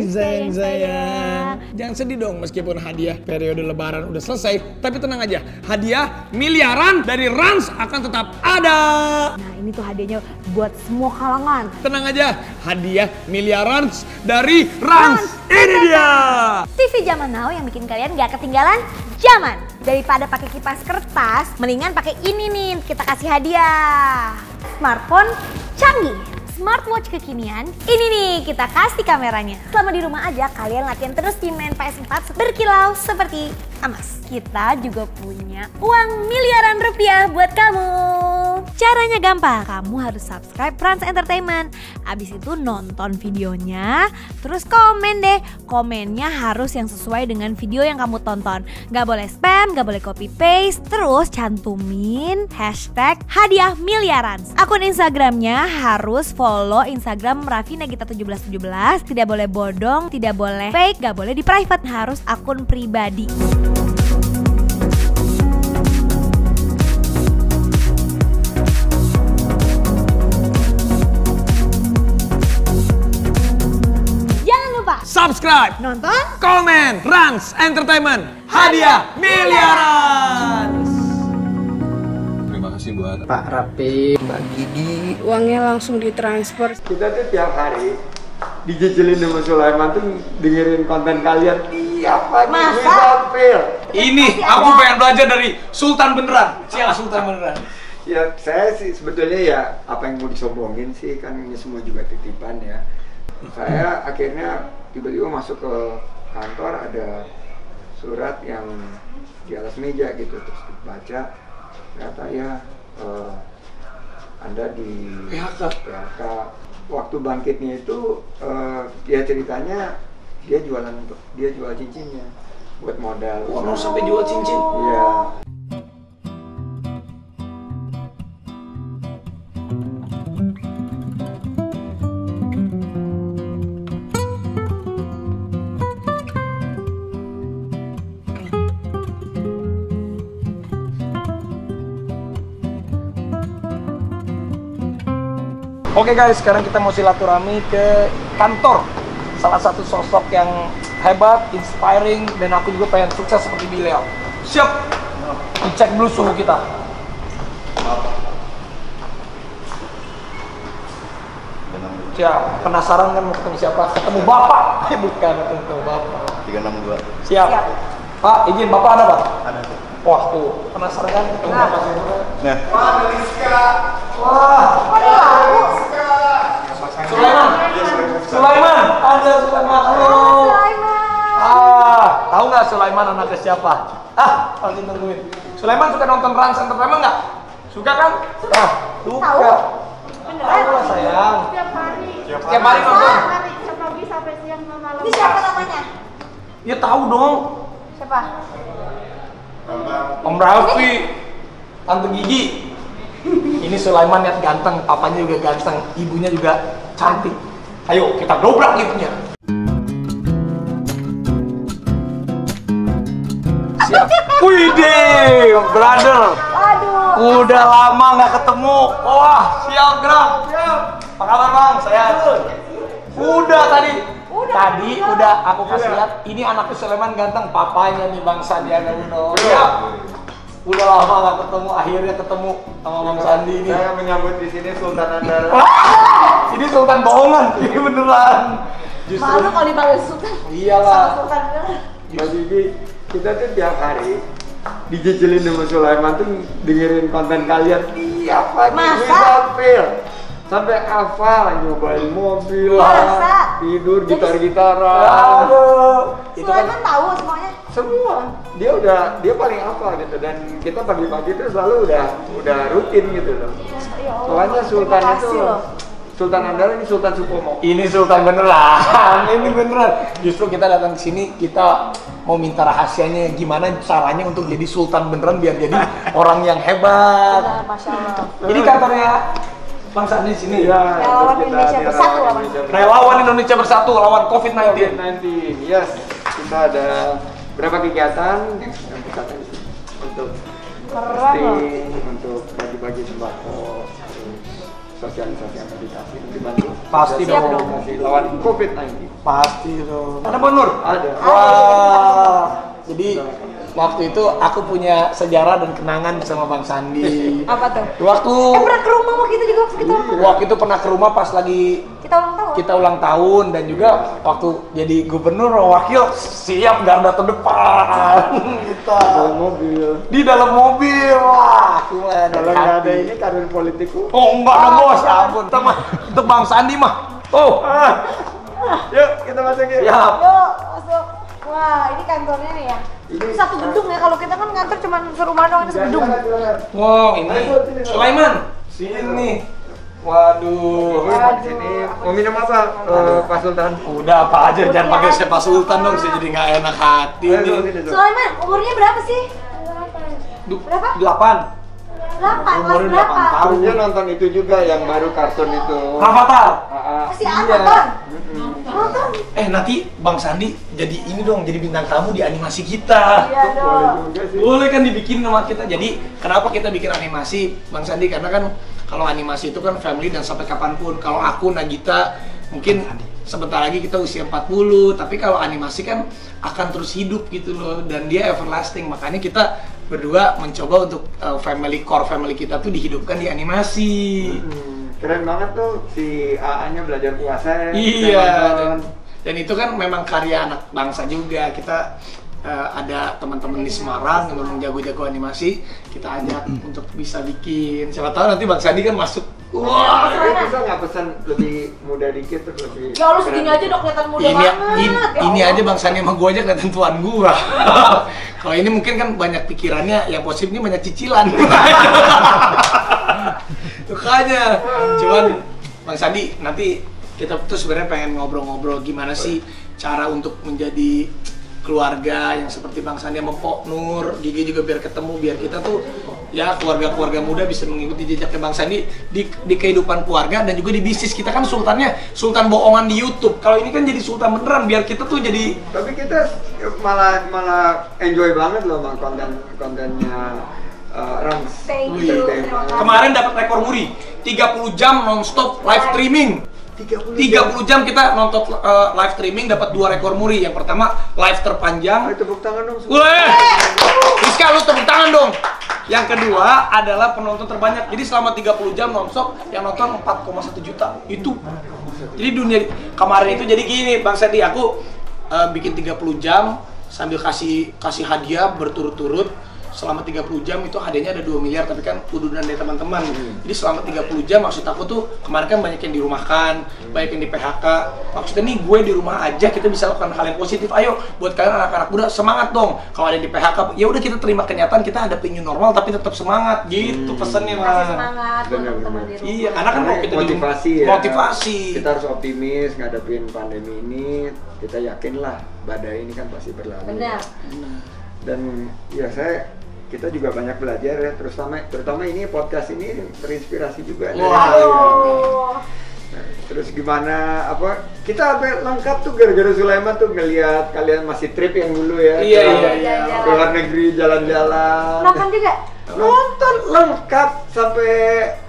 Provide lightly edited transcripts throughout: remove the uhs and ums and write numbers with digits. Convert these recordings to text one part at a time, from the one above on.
sayang. Jangan sedih dong meskipun hadiah periode lebaran udah selesai. Tapi tenang aja, hadiah miliaran dari Rans akan tetap ada. Nah ini tuh hadiahnya buat semua kalangan. Tenang aja, hadiah miliaran dari Rans. Ini dia. TV zaman now yang bikin kalian gak ketinggalan zaman. Daripada pakai kipas kertas, mendingan pakai ini nih, kita kasih hadiah. Smartphone canggih. Smartwatch kekinian, ini nih kita kasih kameranya. Selama di rumah aja kalian latihan terus di main PS4 berkilau seperti emas. Kita juga punya uang miliaran rupiah buat kamu. Caranya gampang, kamu harus subscribe Rans Entertainment. Abis itu nonton videonya, terus komen deh. Komennya harus yang sesuai dengan video yang kamu tonton. Gak boleh spam, gak boleh copy paste. Terus cantumin hashtag hadiah miliaran. Akun Instagramnya harus follow Instagram Raffi Nagita 1717. Tidak boleh bodong, tidak boleh fake, gak boleh di private. Harus akun pribadi. Subscribe, nonton, komen, Rans Entertainment, hadiah miliaran. Terima kasih buat Pak Raffi, Mbak Gigi. Uangnya langsung ditransfer. Kita tuh tiap hari dijejelin sama Sulaiman tuh dengerin konten kalian tiap pagi. Masa? Ini aku pengen belajar dari Sultan beneran. Siapa Sultan beneran? Ya saya sih sebetulnya ya apa yang mau disombongin sih, kan ini semua juga titipan ya. Saya akhirnya tiba-tiba masuk ke kantor, ada surat yang di atas meja gitu, terus dibaca ternyata ya Anda di PHK. Waktu bangkitnya itu ya ceritanya dia jual cincinnya buat modal. Mau sampai jual cincin? Iya. Oke guys, sekarang kita mau silaturahmi ke kantor salah satu sosok yang hebat, inspiring, dan aku juga pengen sukses seperti beliau. Siap? Dicek dulu suhu kita. Siap? Penasaran kan mau ketemu siapa? Ketemu Bapak? Bukan, ketemu Bapak. 362. Siap? Siap. Pak, izin Bapak ada Pak? Ada. Wah tuh, penasaran kan ketemu Bapak siapa? Nah. Wah, Sulaiman, ada Sulaiman. Halo. Tahu nggak Sulaiman anaknya siapa? Pasti nungguin. Sulaiman suka nonton Rans Entertainment nggak? Suka kan? Suka. Tahu lah sayang. Setiap hari. Setiap hari nonton. Setiap pagi sampai siang malam. Ini siapa namanya? Ya tahu dong. Siapa? Om Raffi, Tante Gigi. Ini Sulaiman lihat ganteng, papanya juga ganteng, ibunya juga cantik. Ayo kita dobrak liftnya. Siap. Widih, brother. Aduh. Udah lama nggak ketemu. Wah, siap gerak. Apa kabar bang? Sehat. Udah tadi. Tadi udah aku kasih lihat. Ini anaknya Sulaiman ganteng, papanya nih Bang Sandiaga Uno. Siap. Udah lama nggak ketemu, akhirnya ketemu sama Bang Sandi ini. Saya menyambut di sini Sultan Andara. Ini Sultan bohongan, ini beneran. Malu kalau dipanggil Sultan. Iyalah. Sama Sultan beneran. Mbak Gigi, kita tuh tiap hari dijejelin sama Sulaiman tuh dengerin konten kalian tiap pagi. Masa? Sampai hafal, nyobain mobil, Masa? tidur, gitar-gitaran. Aduh. Itu kan Sulaiman tahu semuanya. Semua. Dia paling hafal gitu, dan kita pagi-pagi itu selalu udah rutin gitu loh. Ya Allah, Soalnya Sultan terima itu kasih loh. Sultan Andara, ini Sultan Supomo. ini Sultan beneran. Ini beneran. Justru kita datang ke sini, kita mau minta rahasianya gimana caranya untuk jadi Sultan beneran biar jadi orang yang hebat. Benar, Masya Allah. Ini kantornya Bang Sandi di sini. Iya, Relawan kita Indonesia di Bersatu, Relawan Bang. Indonesia Relawan Indonesia Bersatu lawan COVID-19. COVID-19. Yes, kita ada berapa kegiatan yang kita untuk Keren loh. testing, untuk bagi-bagi sembako, terus sosialisasi yang meditasi dibantu. Pasti dong. Lawan COVID-19. Pasti dong. Ada Bang Nur? Ada. Wah. Jadi waktu itu aku punya sejarah dan kenangan sama Bang Sandi. Apa tuh? Waktu Pernah ke rumah waktu itu juga waktu itu pernah ke rumah pas lagi kita ulang tahun. kita ulang tahun dan juga waktu jadi gubernur wakil siap garda terdepan kita di dalam mobil. Wah, Kalau nggak ada ini karir politikku. oh enggak dong bos, ampun. Untuk Bang Sandi mah. Oh, Yuk kita masuk yuk. siap. Yuk, masuk. Wah, ini kantornya nih ya. Ini satu gedung ya, kalau kita kan kantor cuma serumah doang, ini segedung. Wow, ini Sulaiman. Sini. Waduh. Di sini mau minum apa, Pak Sultan? Udah apa aja, jangan pakai saya Pak Sultan dong, saya jadi nggak enak hati nih. Sulaiman, umurnya berapa sih? Berapa? 8. 8, kelas Umurnya berapa? 8 tahun. Dia nonton itu juga yang baru kartun itu. Rafathar. Masih nonton? Nonton? Nanti Bang Sandi jadi ini dong, jadi bintang tamu di animasi kita. Iya dong. Boleh kan dibikin sama kita. Jadi kenapa kita bikin animasi Bang Sandi? Karena kan kalau animasi itu kan family dan sampai kapanpun. Kalau aku Nagita mungkin sebentar lagi kita usia 40, tapi kalau animasi kan akan terus hidup gitu loh, dan dia everlasting. Makanya kita berdua mencoba untuk core family kita tuh dihidupkan di animasi. Keren banget tuh si AA-nya belajar puasa. Iya, dan itu kan memang karya anak bangsa juga. Kita ada teman-teman di Semarang yang memang jago-jago animasi, kita ajak untuk bisa bikin. Siapa tahu nanti Bang Sandi kan masuk. Wah, Bisa nggak pesan lebih muda dikit terus lebih. Ya lu segini aja udah kelihatan muda ini banget. ini aja Bang Sandi sama gua aja kelihatan tuan gua. Kalau ini mungkin kan banyak pikirannya, yang positif ini banyak cicilan. Makanya, cuman Bang Sandi nanti kita tuh sebenarnya pengen ngobrol-ngobrol gimana sih cara untuk menjadi keluarga yang seperti Bang Sandi sama Pok Nur, Gigi juga biar ketemu, biar kita tuh ya keluarga-keluarga muda bisa mengikuti jejaknya Bang Sandi di kehidupan keluarga dan juga di bisnis. Kita kan sultannya sultan bohongan di YouTube. Kalau ini kan jadi sultan beneran, biar kita tuh jadi. Tapi kita malah enjoy banget loh sama kontennya Rams. Thank you. Terima kasih. Kemarin dapat rekor muri 30 jam nonstop live streaming. 30 jam kita nonton live streaming, dapat 2 rekor muri. Yang pertama live terpanjang. Ayo tepuk tangan dong. Weh, Rizka lu tepuk tangan dong. Yang kedua adalah penonton terbanyak. Jadi selama 30 jam nonstop yang nonton 4,1 juta. Itu. Jadi dunia kemarin itu jadi gini Bang Sandi, aku bikin 30 jam sambil kasih hadiah berturut-turut. Selama 30 jam itu hadiahnya ada 2 miliar, tapi kan udunan dari teman-teman. Jadi selama 30 jam maksud aku tuh kemarin kan banyak yang dirumahkan, banyak yang di PHK. Maksudnya nih gue di rumah aja kita bisa lakukan hal yang positif. Ayo buat kalian anak-anak muda semangat dong. Kalau ada yang di PHK ya udah kita terima kenyataan, kita hadapin new normal tapi tetap semangat gitu pesannya Kasih Mas. semangat buat Benar, teman-teman di benar. rumah. Iya, karena kan kalau kita motivasi ya. motivasi. Kita harus optimis ngadepin pandemi ini. Kita yakinlah badai ini kan pasti berlalu. Benar. Dan ya kita juga banyak belajar ya, terutama ini podcast ini terinspirasi juga dari Wah. kalian. Nah, terus gimana kita sampai lengkap tuh gara-gara Sulaiman tuh ngelihat kalian masih trip yang dulu ya. Iya, ke- iya, iya. ke luar negeri jalan-jalan. Nonton juga? Nonton lengkap sampai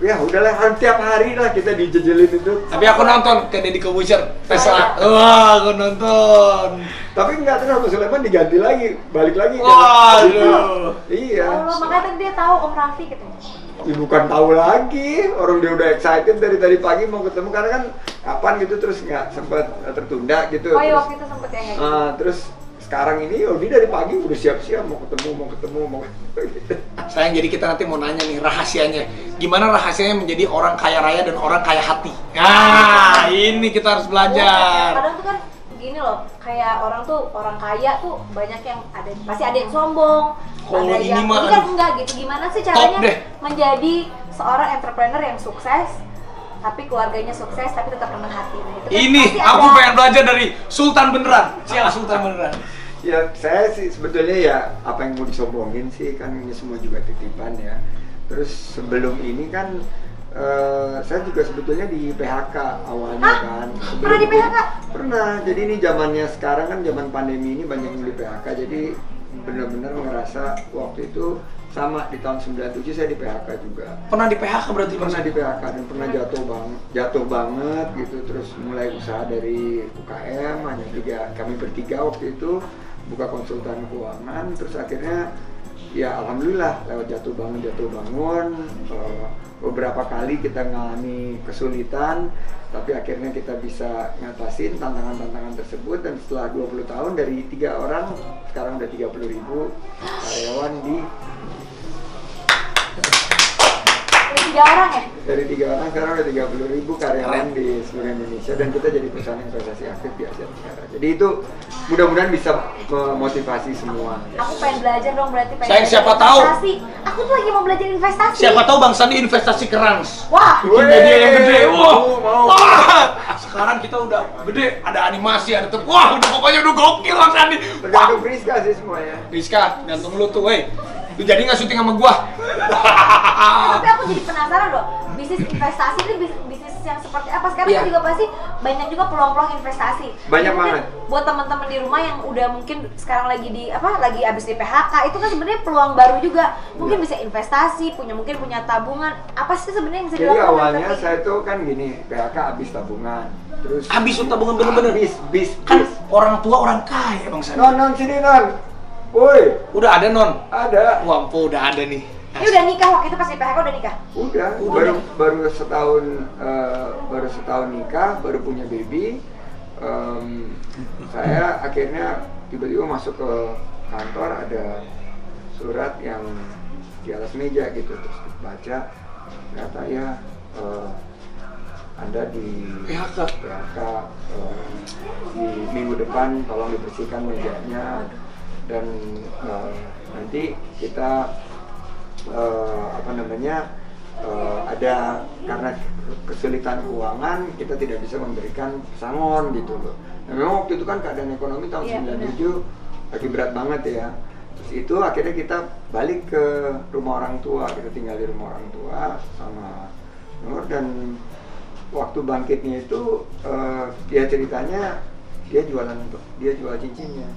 ya udahlah tiap hari lah kita dijejelin itu. Tapi aku nonton ke Deddy Corbuzier Tesla. Wah, aku nonton. Tapi enggak, terus sama Sulaiman diganti lagi, balik lagi. Waduh. Iya. Allah, makanya tadi dia tahu Om Raffi gitu. Ya, bukan tahu lagi, orang dia udah excited dari tadi pagi mau ketemu karena kan kapan gitu terus nggak sempat tertunda gitu. Oh iya, Terus, waktu itu sempet ya kayak gitu. terus sekarang ini dia dari pagi udah siap-siap mau ketemu gitu. Sayang, jadi kita nanti mau nanya nih rahasianya. Gimana rahasianya menjadi orang kaya raya dan orang kaya hati? Nah, ini kita harus belajar. Kadang tuh kan gini loh, kayak orang kaya tuh banyak yang pasti ada yang sombong. Kalau ada ini yang mah, kan aduh. enggak gitu. Gimana sih Top caranya deh. menjadi seorang entrepreneur yang sukses tapi keluarganya sukses tapi tetap rendah hati. Nah, itu kan Ini pasti aku ada. pengen belajar dari Sultan beneran. Siapa Sultan beneran? Ya saya sih sebetulnya ya apa yang mau disombongin sih kan ini semua juga titipan ya. Terus sebelum ini kan saya juga sebetulnya di PHK awalnya. Hah? Kan. Pernah di PHK? Pernah. Jadi ini zamannya sekarang kan zaman pandemi ini banyak yang di PHK. Jadi benar-benar ngerasa waktu itu sama di tahun 97 saya di PHK juga. Pernah di PHK berarti Bang? Pernah di PHK dan pernah jatuh banget gitu, terus mulai usaha dari UKM, hanya kami bertiga waktu itu buka konsultan keuangan, terus akhirnya ya alhamdulillah lewat jatuh bangun beberapa kali kita mengalami kesulitan, tapi akhirnya kita bisa ngatasin tantangan-tantangan tersebut, dan setelah 20 tahun dari 3 orang sekarang udah 30.000 karyawan di 3 orang ya? dari 3 orang sekarang udah 30.000 karyawan di seluruh Indonesia, dan kita jadi perusahaan investasi aktif di Asia Tenggara. Jadi itu mudah-mudahan bisa memotivasi semua. Aku pengen belajar dong, berarti pengen Sayang, siapa tahu? investasi. Aku tuh lagi mau belajar investasi. Siapa tahu Bang Sandi investasi ke Rans. Wah, Bikin media yang gede. Wah, mau. wah. Sekarang kita udah gede, ada animasi, ada wah, udah pokoknya udah gokil Bang Sandi. Tergantung Friska sih semuanya. Rizka, gantung lu tuh, weh. Lu jadi nggak syuting sama gua? tapi aku jadi penasaran loh, bisnis investasi itu bisnis yang seperti apa? Sekarang Iya. kan juga pasti banyak juga peluang-peluang investasi. Banyak Mungkin banget. Buat teman-teman di rumah yang udah mungkin sekarang lagi lagi abis di PHK, itu kan sebenarnya peluang baru juga. Mungkin Iya. bisa investasi, mungkin punya tabungan. Apa sih sebenarnya yang bisa Jadi dilakukan? awalnya Tapi- saya tuh kan gini, PHK habis tabungan. Terus Habis tuh tabungan bener-bener. bis. Kan orang tua orang kaya Bang Sandi. Non sini non. Woi, Udah ada non. ada. Wah, Empo udah ada nih. Ini udah nikah waktu itu pas di PHK udah nikah? Udah. Baru setahun nikah, baru punya baby. Saya akhirnya tiba-tiba masuk ke kantor, ada surat yang di atas meja gitu, terus baca, ternyata ya Anda di PHK. Di minggu depan tolong dibersihkan mejanya, dan nanti kita ada karena kesulitan keuangan kita tidak bisa memberikan pesangon gitu loh. Nah, memang waktu itu kan keadaan ekonomi tahun Iya, 97 lagi berat banget ya. Terus itu akhirnya kita balik ke rumah orang tua, kita tinggal di rumah orang tua sama Nur, dan waktu bangkitnya itu ya ceritanya dia jual cincinnya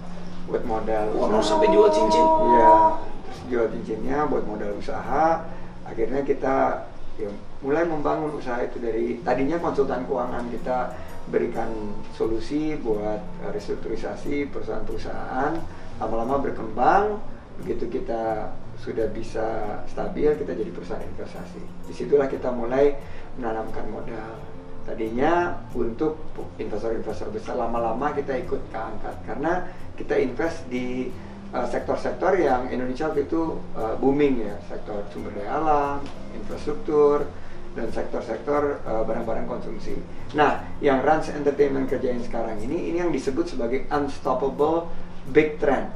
buat modal. Wah, mau sampai jual cincin. Iya, terus jual cincinnya buat modal usaha. Akhirnya kita ya, mulai membangun usaha itu dari tadinya konsultan keuangan, kita berikan solusi buat restrukturisasi perusahaan-perusahaan. Lama-lama berkembang, begitu kita sudah bisa stabil, kita jadi perusahaan investasi. Disitulah kita mulai menanamkan modal. Tadinya untuk investor-investor besar, lama-lama kita ikut keangkat karena kita invest di sektor-sektor yang Indonesia waktu itu booming ya, sektor sumber daya alam, infrastruktur, dan sektor-sektor barang-barang konsumsi. Nah, yang Rans Entertainment kerjain sekarang ini yang disebut sebagai unstoppable big trend,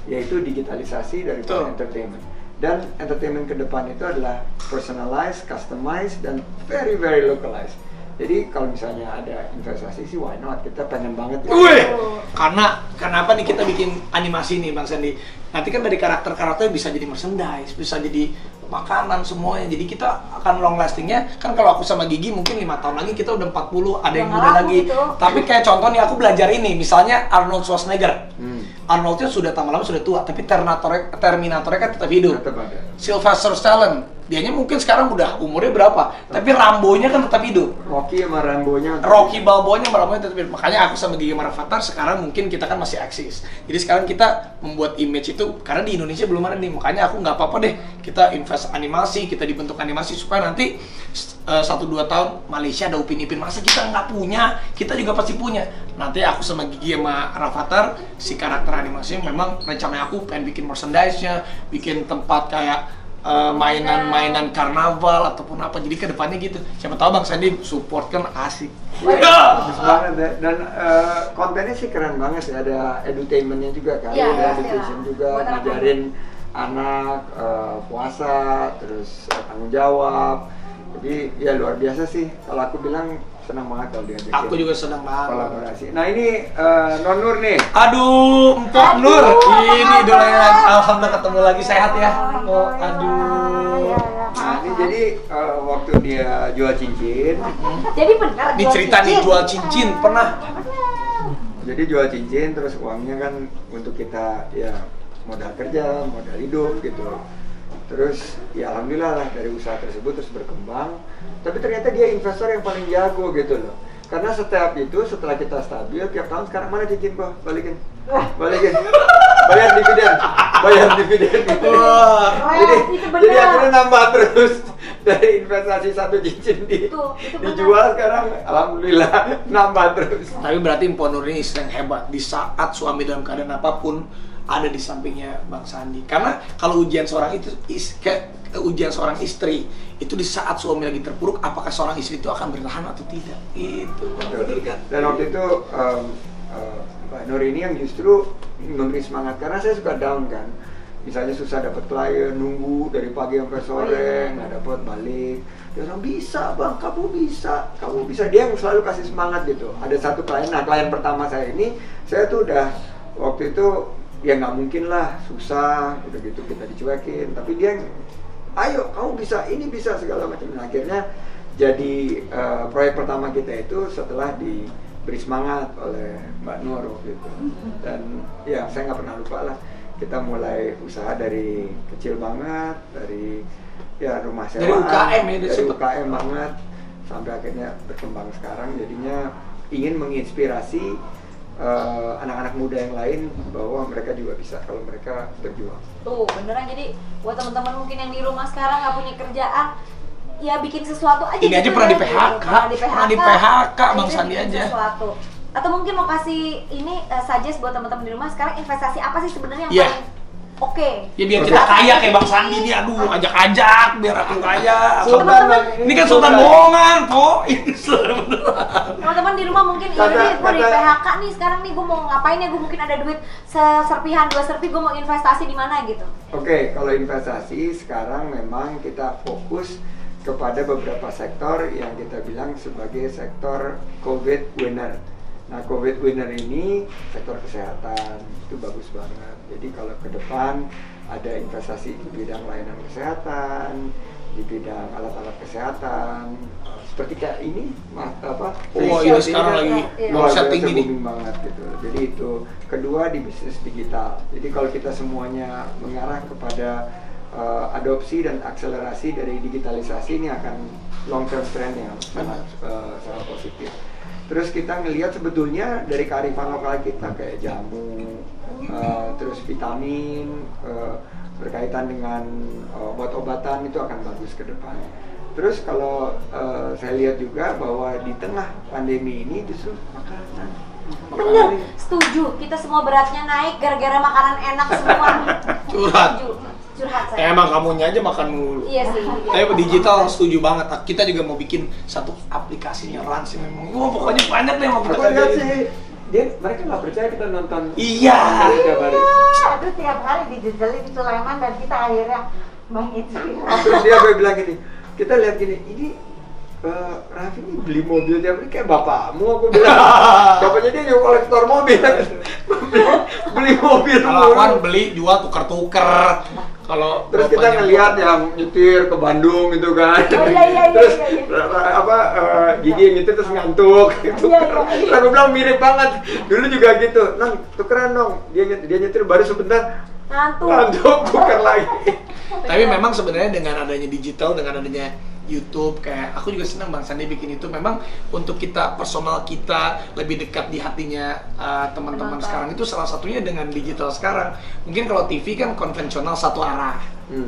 yaitu digitalisasi dari entertainment. Dan entertainment ke depan itu adalah personalized, customized, dan very very localized. Jadi kalau misalnya ada investasi sih why not, kita pengen banget ya. Wih, karena kenapa nih kita bikin animasi nih Bang Sandi? Nanti kan dari karakter-karakternya bisa jadi merchandise, bisa jadi makanan semuanya. Jadi kita akan long lastingnya. Kan kalau aku sama Gigi mungkin 5 tahun lagi kita udah 40, ada yang muda lagi. Gitu. Tapi kayak contoh nih aku belajar ini, misalnya Arnold Schwarzenegger. Arnoldnya sudah lama-lama sudah tua, tapi Terminatornya kan tetap hidup. Tetap ada. Sylvester Stallone, dianya mungkin sekarang udah umurnya berapa, tapi Rambo-nya kan tetap hidup. Rocky sama Rambo-nya. Rocky Balboa-nya Rambo-nya tetap hidup. Makanya aku sama Gigi Marafatar sekarang mungkin kita kan masih eksis. Jadi sekarang kita membuat image itu karena di Indonesia belum ada nih. Makanya aku nggak apa-apa deh kita invest animasi, kita dibentuk animasi supaya nanti 1-2 tahun Malaysia ada Upin Ipin, masa kita nggak punya? Kita juga pasti punya. Nanti aku sama Gigi sama Rafathar si karakter animasi memang rencananya aku pengen bikin merchandise-nya, bikin tempat kayak mainan-mainan karnaval ataupun apa. Jadi kedepannya gitu. Siapa tahu Bang Sandi support kan asik. Bagus banget ya. Dan kontennya sih keren banget ya. Ada edutainmentnya juga kan, Ya, ada pasti education lah. juga, Buat anak ngajarin anak puasa, terus tanggung jawab. Jadi ya luar biasa sih. Kalau aku bilang senang banget kalau diajakin Aku juga senang banget. kolaborasi. Nah ini Non Nur nih. Aduh, Mpok Nur. Ini idolanya. Alhamdulillah ketemu lagi, sehat ya. Mpok, aduh. Nah ini jadi waktu dia jual cincin. Jadi benar Ini jual cerita nih cincin. jual cincin pernah. Jadi jual cincin terus uangnya kan untuk kita ya modal kerja, modal hidup gitu. Terus ya alhamdulillah lah dari usaha tersebut terus berkembang. Tapi ternyata dia investor yang paling jago gitu loh. Karena setiap itu setelah kita stabil tiap tahun, sekarang mana cincin gua? Balikin. Bayar dividen gitu. Jadi akhirnya nambah terus dari investasi satu cincin dijual sekarang alhamdulillah nambah terus. Tapi berarti Mpok Nur ini istri yang hebat di saat suami dalam keadaan apapun ada di sampingnya Bang Sandi. Karena kalau ujian seorang istri itu di saat suami lagi terpuruk, apakah seorang istri itu akan bertahan atau tidak? Itu betul kan. Dan waktu itu Mbak Nur ini yang justru memberi semangat, karena saya suka down kan. Misalnya susah dapat klien, nunggu dari pagi sampai sore, nggak dapat balik. Dia bilang, bisa bang, kamu bisa. Dia yang selalu kasih semangat gitu. Ada satu klien, nah klien pertama saya ini, saya tuh udah waktu itu ya nggak mungkin lah, susah, udah gitu kita dicuekin. Tapi dia, ayo kamu bisa, ini bisa segala macam. Nah, akhirnya jadi proyek pertama kita itu setelah diberi semangat oleh Mbak Nur waktu itu. Dan ya saya nggak pernah lupa lah. Kita mulai usaha dari kecil banget, dari ya rumah sewaan, dari UKM banget, sampai akhirnya berkembang sekarang. Jadinya ingin menginspirasi anak-anak muda yang lain bahwa mereka juga bisa kalau mereka berjuang. Tuh beneran, jadi buat teman-teman mungkin yang di rumah sekarang nggak punya kerjaan, ya bikin sesuatu aja. Ini aja pernah di PHK, Bang Sandi aja. Sesuatu. Atau mungkin mau kasih ini suggest buat teman-teman di rumah sekarang, investasi apa sih sebenarnya yang paling oke? Ya biar kita kaya kayak Bang Sandi nih, aduh ajak-ajak biar aku kaya. Ini kan sultan bohongan, Po. Teman-teman di rumah mungkin ini gue di PHK nih sekarang nih, gue mau ngapain ya, gue mungkin ada duit serpihan 2 serpi, gue mau investasi di mana gitu. Oke, kalau investasi sekarang memang kita fokus kepada beberapa sektor yang kita bilang sebagai sektor COVID winner. Nah, COVID winner ini sektor kesehatan itu bagus banget. Jadi kalau ke depan ada investasi di bidang layanan kesehatan, di bidang alat-alat kesehatan, seperti kayak ini, ini sekarang lagi setting gini banget gitu. Jadi itu. Kedua di bisnis digital. Jadi kalau kita semuanya mengarah kepada adopsi dan akselerasi dari digitalisasi, ini akan long term trend yang sangat positif. Terus kita ngelihat sebetulnya dari kearifan lokal kita kayak jamu, terus vitamin, berkaitan dengan obat-obatan itu akan bagus ke depan. Terus kalau saya lihat juga bahwa di tengah pandemi ini justru makanan. Bener, setuju. Kita semua beratnya naik gara-gara makanan enak semua. Curhat saya. Emang kamunya aja makan mulu. Iya sih. Tapi digital setuju banget. Kita juga mau bikin satu aplikasinya Rans memang. Wah, pokoknya banyak deh mau kita lihat sih. Mereka nggak percaya kita nonton. Iya. Aduh, tiap hari dijejelin di Sulaiman dan kita akhirnya menginspirasi. Terus dia bilang gini, kita lihat gini, ini Raffi ini beli mobil tiap hari kayak bapakmu, aku bilang. Bapaknya dia juga kolektor mobil. Beli mobil. Kalau aku beli jual tuker-tuker. Kalau terus kita ngelihat yang nyetir ke Bandung gitu kan. Iya. Terus Gigi yang nyetir terus ngantuk gitu. Aku bilang mirip banget. Dulu juga gitu. Nang, tukeran dong. Dia nyetir baru sebentar ngantuk tuker lagi. Tapi memang sebenarnya dengan adanya digital, dengan adanya YouTube, kayak aku juga senang Bang Sandi bikin itu memang untuk kita personal kita lebih dekat di hatinya teman-teman sekarang itu salah satunya dengan digital sekarang. Mungkin kalau TV kan konvensional satu arah,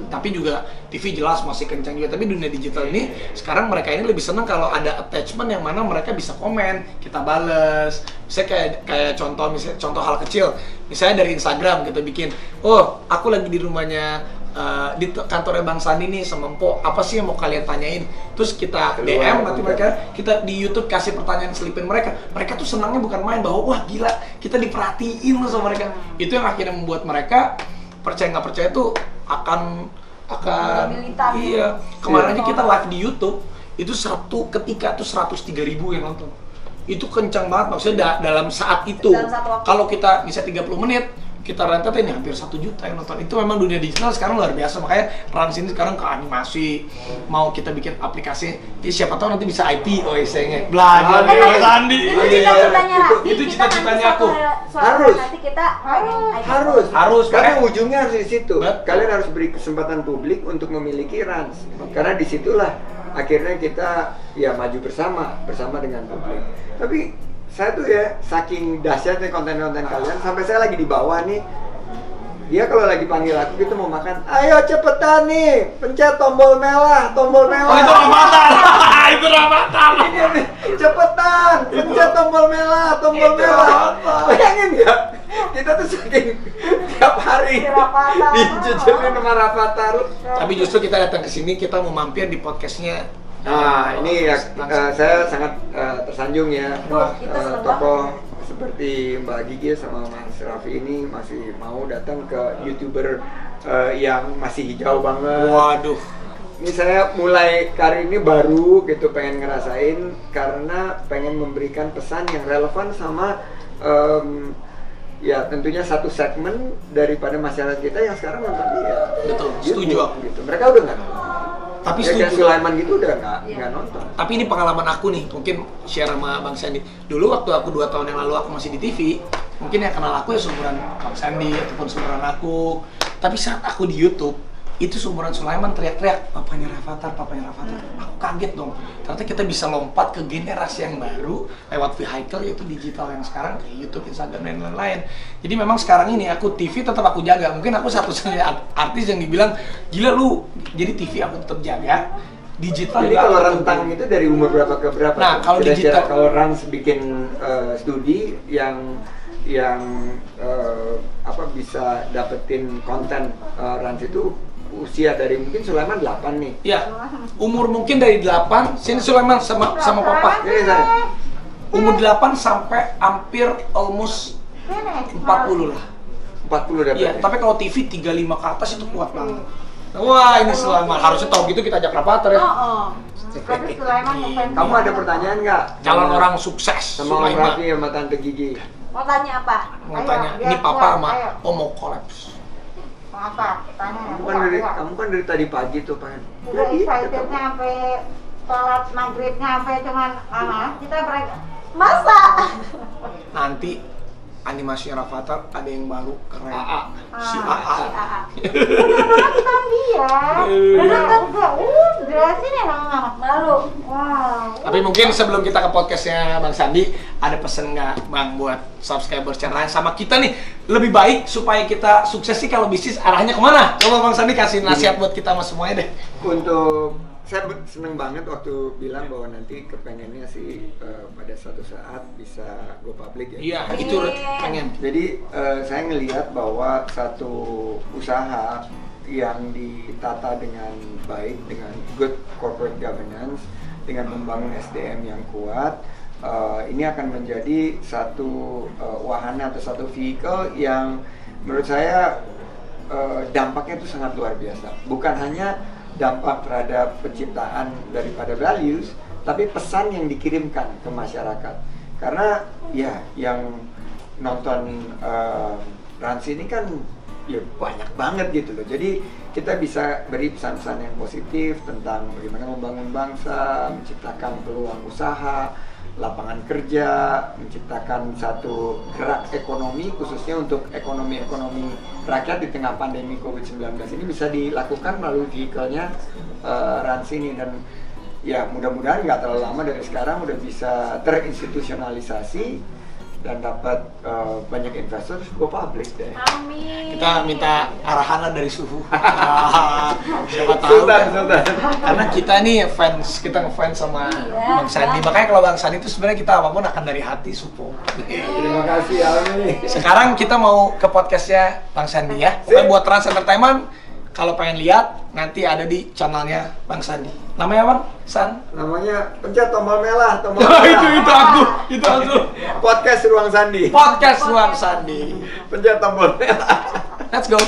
tapi juga TV jelas masih kencang juga. Tapi dunia digital ini sekarang mereka ini lebih senang kalau ada attachment yang mana mereka bisa komen, kita bales. Misalnya kayak contoh hal kecil, misalnya dari Instagram kita bikin, oh aku lagi di rumahnya di kantornya Bang Sandi nih sama Mpok, apa sih yang mau kalian tanyain? Terus kita DM nanti mereka, kita di YouTube kasih pertanyaan selipin mereka tuh senangnya bukan main bahwa wah gila kita diperhatiin loh sama mereka. Itu yang akhirnya membuat mereka percaya nggak percaya tuh akan iya. Kemarin aja kita live di YouTube itu ketika tuh 103.000 yang nonton. Itu kencang banget, maksudnya dalam saat itu. Kalau kita bisa 30 menit kita rentet ini hampir 1 juta yang nonton. Itu memang dunia digital sekarang luar biasa, makanya Rans ini sekarang ke animasi, mau kita bikin aplikasi, ya siapa tahu nanti bisa IPO istilahnya. Belajar di Bang Sandi. Itu cita-citanya Raffi. Itu cita-citanya aku. Harus. Nanti kita Harus. Karena makanya- ujungnya harus di situ. Betul. Kalian harus beri kesempatan publik untuk memiliki Rans. Karena disitulah akhirnya kita ya maju bersama dengan publik. Tapi saya tuh ya saking dahsyatnya konten-konten kalian sampai saya lagi di bawah nih. Dia kalau lagi panggil aku gitu mau makan, ayo cepetan nih, pencet tombol merah. Oh itu Rafathar. Itu Rafathar. Cepetan, pencet tombol merah. Bayangin ya, kita tuh saking tiap hari dijejelin sama Rafathar. Tapi justru kita datang ke sini, kita mau mampir di podcastnya. Nah, ini ya saya sangat tersanjung ya. Tokoh seperti Mbak Gigi sama Mas Raffi ini masih mau datang ke YouTuber yang masih hijau banget. Waduh. Ini saya mulai karir ini baru gitu, pengen ngerasain karena pengen memberikan pesan yang relevan sama ya tentunya satu segmen daripada masyarakat kita yang sekarang nonton dia. Betul, setuju aku. Gitu. Mereka udah nggak nonton. Tapi Ya, kayak setuju. Sulaiman gitu udah nggak nonton. Tapi ini pengalaman aku nih, mungkin share sama Bang Sandi. Dulu waktu aku 2 tahun yang lalu aku masih di TV, mungkin yang kenal aku ya seumuran Bang Sandi ataupun seumuran aku. Tapi saat aku di YouTube, itu seumuran Sulaiman teriak-teriak, papanya Rafathar. Aku kaget dong. Ternyata kita bisa lompat ke generasi yang baru lewat vehicle yaitu digital yang sekarang kayak YouTube, Instagram dan lain-lain. Jadi memang sekarang ini aku TV tetap aku jaga. Mungkin aku satu-satunya artis yang dibilang gila lu. Jadi TV aku tetap jaga. Digital Jadi juga kalau aku rentang tetap- itu dari umur berapa ke berapa? Nah, tuh? kalau Kira-kira digital- kalau Rans bikin studi yang bisa dapetin konten Rans itu usia dari mungkin Sulaiman 8 nih. Ya, umur mungkin dari 8, sini Sulaiman sama papa. Ini saya. Umur 8 sampai hampir almost 40 lah. 40 dapat. Iya, tapi kalau TV 35 ke atas itu kuat banget. Wah, ini Sulaiman harusnya tahu gitu kita ajak Rafathar ya. Tapi Sulaiman ngefans. Kamu ada pertanyaan nggak? Calon orang sukses sama Om Sulaiman. Raffi sama Tante Gigi. Mau tanya apa? Mau Ayo, tanya, biar ini papa kuat, sama ayo. Om mau kolaps. Apa? Tanya. Kamu kan dari tadi pagi tuh pengen. Udah excitednya sampai sholat maghribnya sampai cuman kita Masa? Nanti animasinya Rafathar ada yang baru keren. Si Si AA. AA. udah nonton dia. Udah sini lah. Malu. Wow. Tapi mungkin sebelum kita ke podcastnya Bang Sandi, ada pesen nggak Bang buat subscriber channel sama kita nih? Lebih baik supaya kita sukses sih kalau bisnis arahnya kemana? Coba Bang Sandi kasih nasihat buat kita sama semuanya deh. Untuk saya seneng banget waktu bilang bahwa nanti kepengennya sih pada suatu saat bisa go public ya. Iya, itu pengen. Jadi saya ngelihat bahwa satu usaha yang ditata dengan baik, dengan good corporate governance, dengan membangun SDM yang kuat, ini akan menjadi satu wahana atau satu vehicle yang menurut saya dampaknya itu sangat luar biasa. Bukan hanya dampak terhadap penciptaan daripada values, tapi pesan yang dikirimkan ke masyarakat. Karena ya yang nonton Rans ini kan ya banyak banget gitu loh. Jadi kita bisa beri pesan-pesan yang positif tentang bagaimana membangun bangsa, menciptakan peluang usaha, lapangan kerja, menciptakan satu gerak ekonomi khususnya untuk ekonomi rakyat di tengah pandemi COVID-19 ini bisa dilakukan melalui vehicle-nya Rans ini. Dan ya mudah-mudahan nggak terlalu lama dari sekarang udah bisa terinstitusionalisasi dan dapat banyak investor go public deh. Amin. Kita minta arahan dari suhu. Siapa tahu kan? Sultan. Karena kita nih fans, kita ngefans sama Bang Sandi. Makanya kalau Bang Sandi itu sebenarnya kita apapun akan dari hati support. Terima kasih Almi. Sekarang kita mau ke podcastnya Bang Sandi ya. Pokoknya buat Trans Entertainment, kalau pengen lihat nanti ada di channelnya Bang Sandi. Namanya apa, San? Namanya pencet tombol merah, tombol itu aku. Podcast Ruang Sandi. Podcast Ruang Sandi. Pencet tombol merah. Let's go.